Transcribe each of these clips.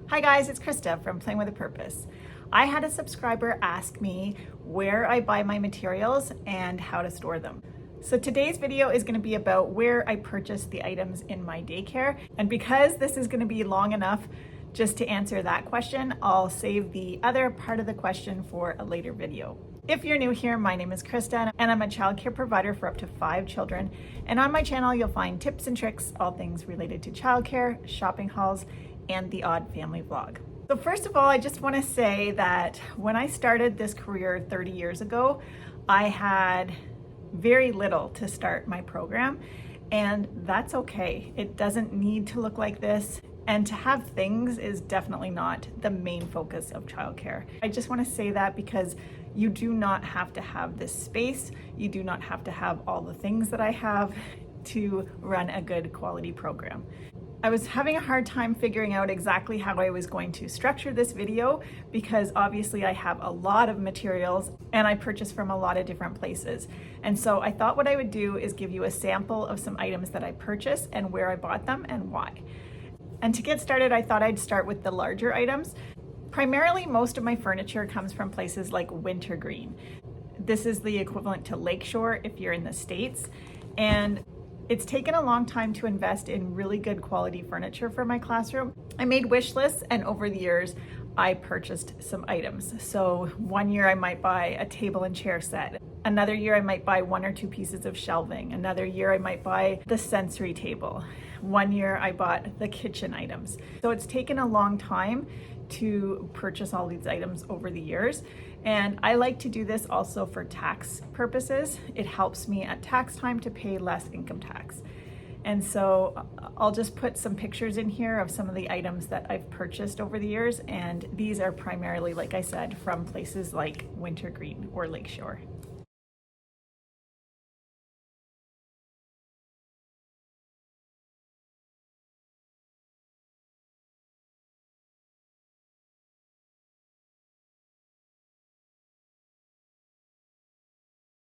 Hi guys, it's Krista from Playing with a Purpose. I had a subscriber ask me where I buy my materials and how to store them. So today's video is going to be about where I purchase the items in my daycare. And because this is going to be long enough just to answer that question, I'll save the other part of the question for a later video. If you're new here, my name is Krista and I'm a childcare provider for up to 5 children. And on my channel, you'll find tips and tricks, all things related to childcare, shopping hauls, and the odd family vlog. So first of all, I just want to say that when I started this career 30 years ago, I had very little to start my program, and that's okay. It doesn't need to look like this, and to have things is definitely not the main focus of childcare. I just want to say that because you do not have to have this space. You do not have to have all the things that I have to run a good quality program. I was having a hard time figuring out exactly how I was going to structure this video because obviously I have a lot of materials and I purchase from a lot of different places. And so I thought what I would do is give you a sample of some items that I purchased and where I bought them and why. And to get started, I thought I'd start with the larger items. Primarily, most of my furniture comes from places like Wintergreen. This is the equivalent to Lakeshore if you're in the States. And it's taken a long time to invest in really good quality furniture for my classroom. I made wish lists, and over the years, I purchased some items. So one year I might buy a table and chair set. Another year I might buy 1 or 2 pieces of shelving. Another year I might buy the sensory table. One year I bought the kitchen items. So it's taken a long time to purchase all these items over the years. And I like to do this also for tax purposes. It helps me at tax time to pay less income tax. And so I'll just put some pictures in here of some of the items that I've purchased over the years. And these are primarily, like I said, from places like Wintergreen or Lakeshore.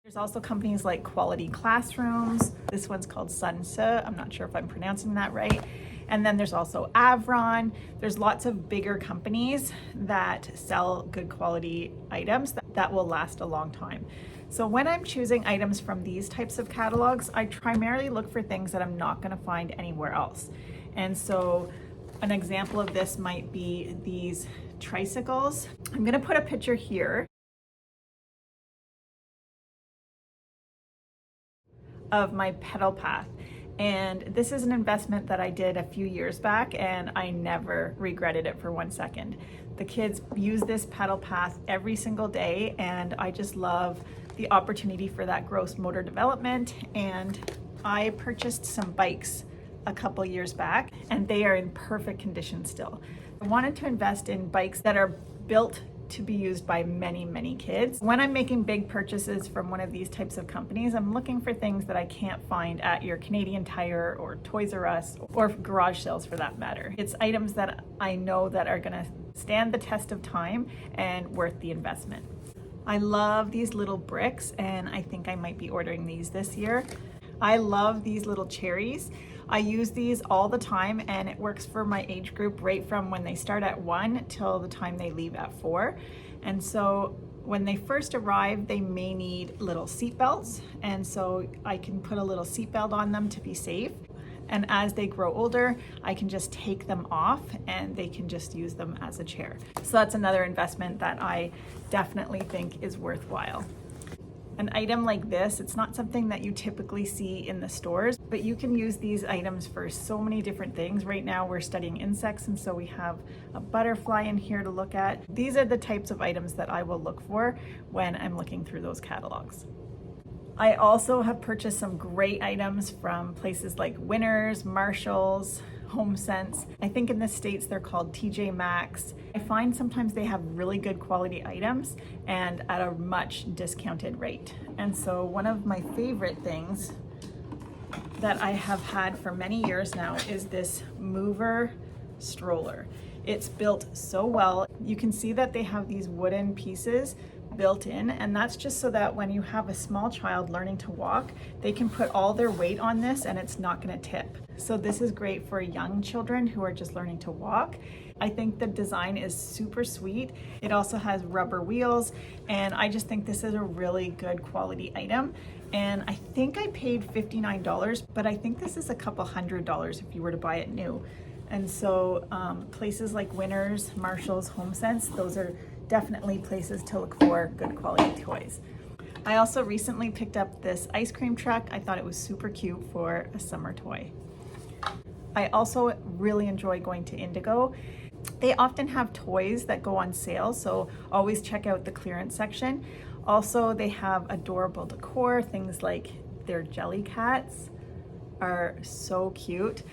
There's also companies like Quality Classrooms. This one's called Sunsa. I'm not sure if I'm pronouncing that right. And then there's also Avron. There's lots of bigger companies that sell good quality items that will last a long time. So when I'm choosing items from these types of catalogs, I primarily look for things that I'm not going to find anywhere else. And so an example of this might be these tricycles. I'm going to put a picture here of my pedal path. And this is an investment that I did a few years back and I never regretted it for 1 second. The kids use this pedal path every single day and I just love the opportunity for that gross motor development. And I purchased some bikes a couple years back and they are in perfect condition still. I wanted to invest in bikes that are built to be used by many, many kids. When I'm making big purchases from one of these types of companies, I'm looking for things that I can't find at your Canadian Tire or Toys R Us or garage sales for that matter. It's items that I know that are gonna stand the test of time and worth the investment. I love these little bricks and I think I might be ordering these this year. I love these little cherries. I use these all the time and it works for my age group right from when they start at 1 till the time they leave at 4. And so when they first arrive, they may need little seat belts. And so I can put a little seat belt on them to be safe. And as they grow older, I can just take them off and they can just use them as a chair. So that's another investment that I definitely think is worthwhile. An item like this, it's not something that you typically see in the stores, but you can use these items for so many different things. Right now we're studying insects, and so we have a butterfly in here to look at. These are the types of items that I will look for when I'm looking through those catalogs. I also have purchased some great items from places like Winners, Marshalls, HomeSense. I think in the States they're called TJ Maxx. I find sometimes they have really good quality items and at a much discounted rate. And so one of my favorite things that I have had for many years now is this mover stroller. It's built so well. You can see that they have these wooden pieces built in, and that's just so that when you have a small child learning to walk, they can put all their weight on this and it's not going to tip. So this is great for young children who are just learning to walk. I think the design is super sweet. It also has rubber wheels, and I just think this is a really good quality item. And I think I paid $59, but I think this is a couple $100 if you were to buy it new. And so places like Winners, Marshalls, HomeSense, those are definitely places to look for good quality toys. I also recently picked up this ice cream truck. I thought it was super cute for a summer toy. I also really enjoy going to Indigo. They often have toys that go on sale, so always check out the clearance section. Also, they have adorable decor. Things like their jelly cats are so cute.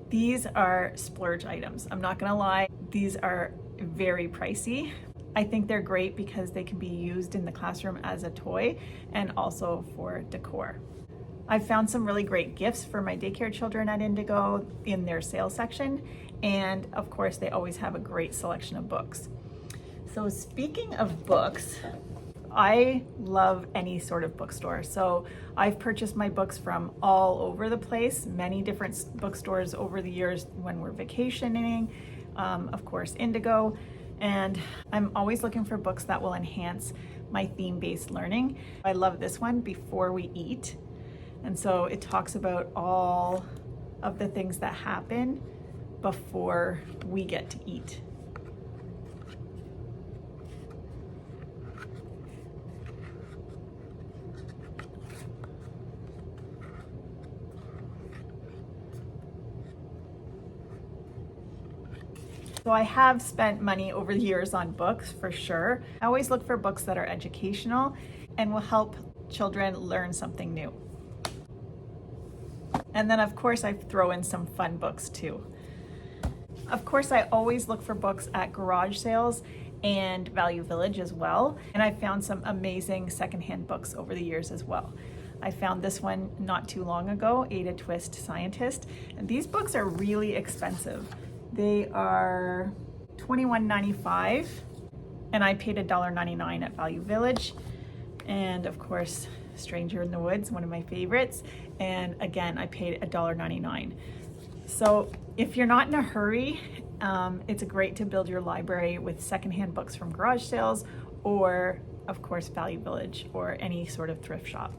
These are splurge items. I'm not gonna lie, these are very pricey. I think they're great because they can be used in the classroom as a toy and also for decor. I've found some really great gifts for my daycare children at Indigo in their sale section, and of course they always have a great selection of books. So speaking of books, I love any sort of bookstore. So I've purchased my books from all over the place, many different bookstores over the years when we're vacationing, of course Indigo, and I'm always looking for books that will enhance my theme-based learning. I love this one, Before We Eat. And so it talks about all of the things that happen before we get to eat. So I have spent money over the years on books for sure. I always look for books that are educational and will help children learn something new. And then of course I throw in some fun books too. Of course I always look for books at garage sales and Value Village as well. And I found some amazing secondhand books over the years as well. I found this one not too long ago, Ada Twist Scientist. And these books are really expensive. They are $21.95 and I paid $1.99 at Value Village. And of course, Stranger in the Woods, one of my favorites. And again, I paid $1.99. So if you're not in a hurry, it's great to build your library with secondhand books from garage sales or of course Value Village or any sort of thrift shop.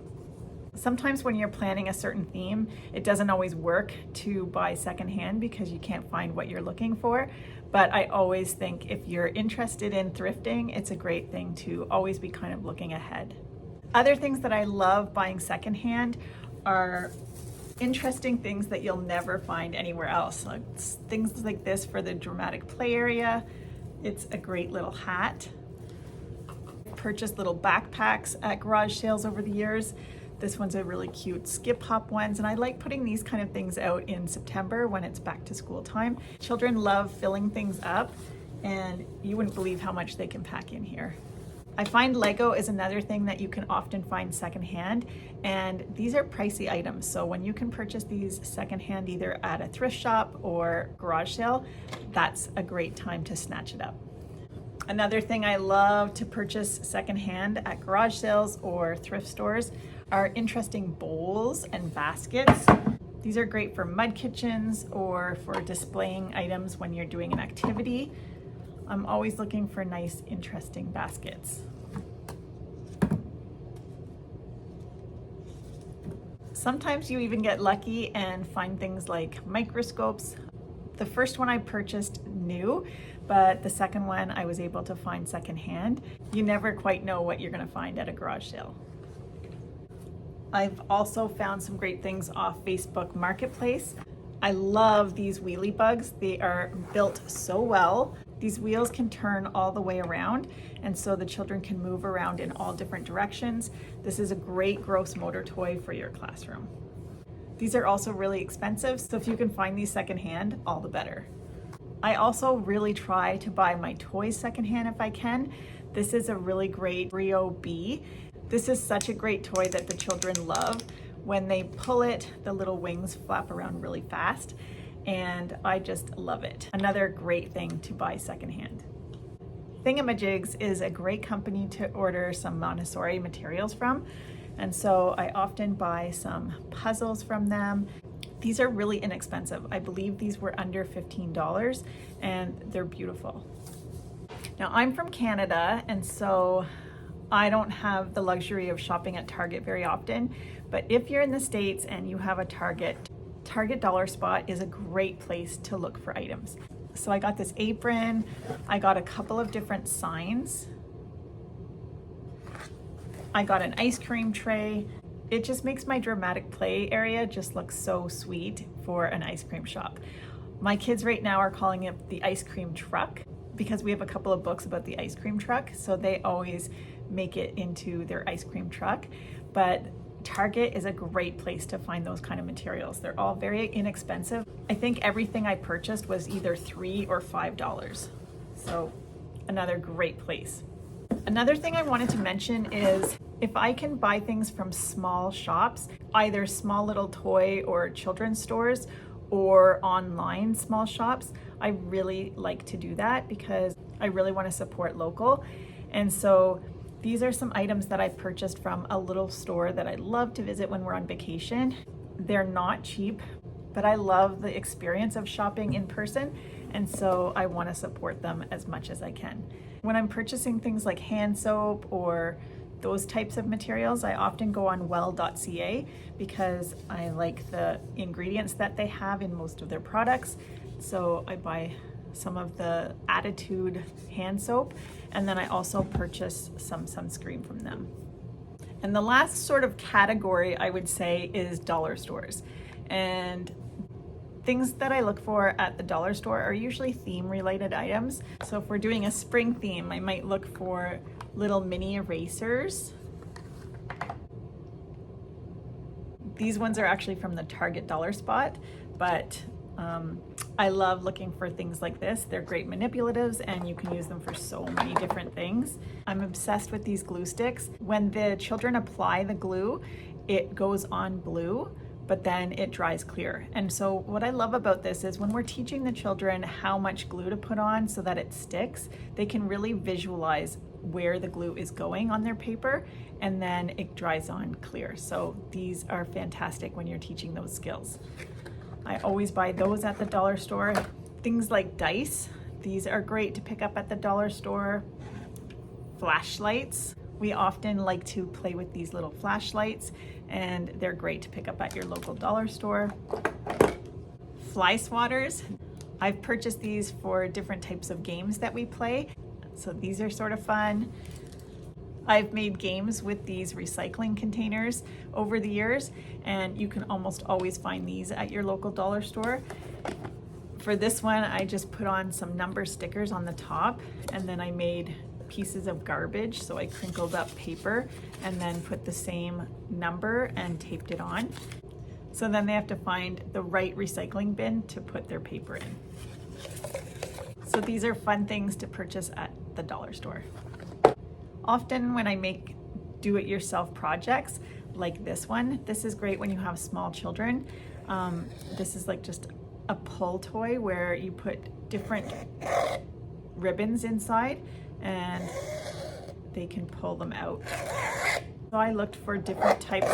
Sometimes when you're planning a certain theme, it doesn't always work to buy secondhand because you can't find what you're looking for. But I always think if you're interested in thrifting, it's a great thing to always be kind of looking ahead. Other things that I love buying secondhand are interesting things that you'll never find anywhere else. Like things like this for the dramatic play area. It's a great little hat. Purchased little backpacks at garage sales over the years. This one's a really cute skip hop ones, and I like putting these kind of things out in September when it's back to school time. Children love filling things up, and you wouldn't believe how much they can pack in here. I find Lego is another thing that you can often find secondhand, and these are pricey items. So when you can purchase these secondhand either at a thrift shop or garage sale, that's a great time to snatch it up. Another thing I love to purchase secondhand at garage sales or thrift stores are interesting bowls and baskets. These are great for mud kitchens or for displaying items when you're doing an activity. I'm always looking for nice, interesting baskets. Sometimes you even get lucky and find things like microscopes. The first one I purchased new, but the second one I was able to find secondhand. You never quite know what you're gonna find at a garage sale. I've also found some great things off Facebook Marketplace. I love these wheelie bugs. They are built so well. These wheels can turn all the way around, and so the children can move around in all different directions. This is a great gross motor toy for your classroom. These are also really expensive, so if you can find these secondhand, all the better. I also really try to buy my toys secondhand if I can. This is a really great Brio Bee. This is such a great toy that the children love. When they pull it, the little wings flap around really fast, and I just love it. Another great thing to buy secondhand. Thingamajigs is a great company to order some Montessori materials from. And so I often buy some puzzles from them. These are really inexpensive. I believe these were under $15 and they're beautiful. Now I'm from Canada, and so I don't have the luxury of shopping at Target very often, but if you're in the States and you have a Target Dollar Spot is a great place to look for items. So I got this apron, I got a couple of different signs, I got an ice cream tray. It just makes my dramatic play area just look so sweet for an ice cream shop. My kids right now are calling it the ice cream truck because we have a couple of books about the ice cream truck, so they always make it into their ice cream truck. But Target is a great place to find those kind of materials. They're all very inexpensive. I think everything I purchased was either $3 or $5. So another great place. Another thing I wanted to mention is if I can buy things from small shops, either small little toy or children's stores or online small shops, I really like to do that because I really want to support local. And so these are some items that I purchased from a little store that I love to visit when we're on vacation. They're not cheap, but I love the experience of shopping in person, and so I want to support them as much as I can. When I'm purchasing things like hand soap or those types of materials, I often go on Well.ca because I like the ingredients that they have in most of their products. So I buy some of the Attitude hand soap, and then I also purchase some sunscreen from them. And the last sort of category I would say is dollar stores. And things that I look for at the dollar store are usually theme related items. So if we're doing a spring theme, I might look for little mini erasers. These ones are actually from the Target Dollar Spot, but I love looking for things like this. They're great manipulatives and you can use them for so many different things. I'm obsessed with these glue sticks. When the children apply the glue, it goes on blue, but then it dries clear. And so what I love about this is when we're teaching the children how much glue to put on so that it sticks, they can really visualize where the glue is going on their paper, and then it dries on clear. So these are fantastic when you're teaching those skills. I always buy those at the dollar store. Things like dice, these are great to pick up at the dollar store. Flashlights, we often like to play with these little flashlights, and they're great to pick up at your local dollar store. Fly swatters, I've purchased these for different types of games that we play, so these are sort of fun. I've made games with these recycling containers over the years, and you can almost always find these at your local dollar store. For this one, I just put on some number stickers on the top, and then I made pieces of garbage. So I crinkled up paper and then put the same number and taped it on. So then they have to find the right recycling bin to put their paper in. So these are fun things to purchase at the dollar store. Often when I make do-it-yourself projects like this one, this is great when you have small children. This is like just a pull toy where you put different ribbons inside and they can pull them out. So I looked for different types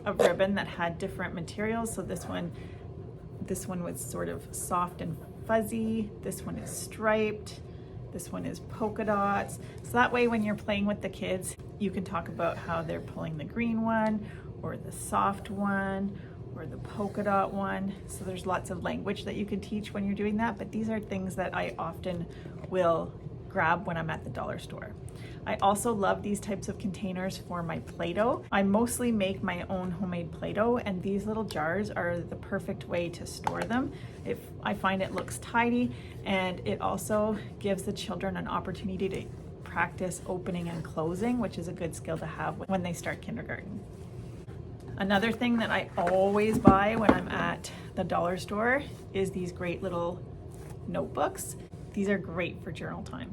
of ribbon that had different materials. So this one was sort of soft and fuzzy. This one is striped. This one is polka dots. So that way when you're playing with the kids, you can talk about how they're pulling the green one or the soft one or the polka dot one. So there's lots of language that you can teach when you're doing that, but these are things that I often will grab when I'm at the dollar store. I also love these types of containers for my Play-Doh. I mostly make my own homemade Play-Doh, and these little jars are the perfect way to store them. If I find it looks tidy, and it also gives the children an opportunity to practice opening and closing, which is a good skill to have when they start kindergarten. Another thing that I always buy when I'm at the dollar store is these great little notebooks. These are great for journal time.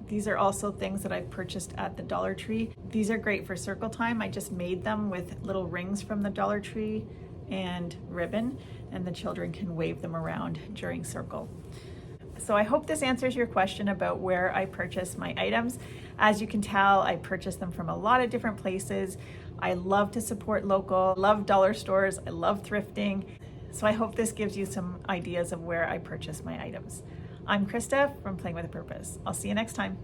These are also things that I've purchased at the Dollar Tree. These are great for circle time. I just made them with little rings from the Dollar Tree and ribbon, and the children can wave them around during circle. So I hope this answers your question about where I purchase my items. As you can tell, I purchase them from a lot of different places. I love to support local, love dollar stores, I love thrifting. So I hope this gives you some ideas of where I purchase my items. I'm Krista from Playing with a Purpose. I'll see you next time.